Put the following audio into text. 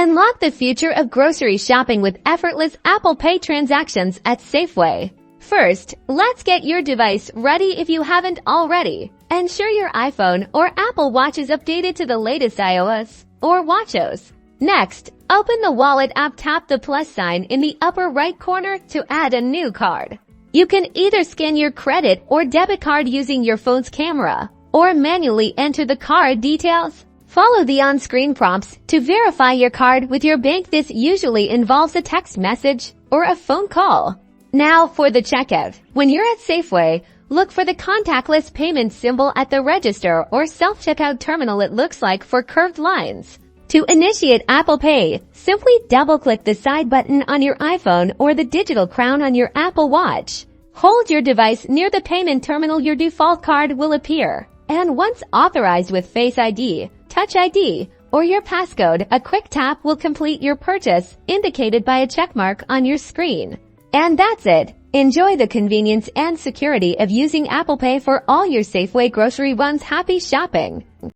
Unlock the future of grocery shopping with effortless Apple Pay transactions at Safeway. First, let's get your device ready if you haven't already. Ensure your iPhone or Apple Watch is updated to the latest iOS or watchOS. Next, open the Wallet app. Tap the plus sign in the upper right corner to add a new card. You can either scan your credit or debit card using your phone's camera, or manually enter the card details. Follow the on-screen prompts to verify your card with your bank. This usually involves a text message or a phone call. Now for the checkout. When you're at Safeway, look for the contactless payment symbol at the register or self-checkout terminal. It looks like for curved lines. To initiate Apple Pay, simply double-click the side button on your iPhone or the digital crown on your Apple Watch. Hold your device near the payment terminal. Your default card will appear. And once authorized with Face ID, Touch ID, or your passcode, a quick tap will complete your purchase, indicated by a checkmark on your screen. And that's it. Enjoy the convenience and security of using Apple Pay for all your Safeway grocery runs. Happy shopping!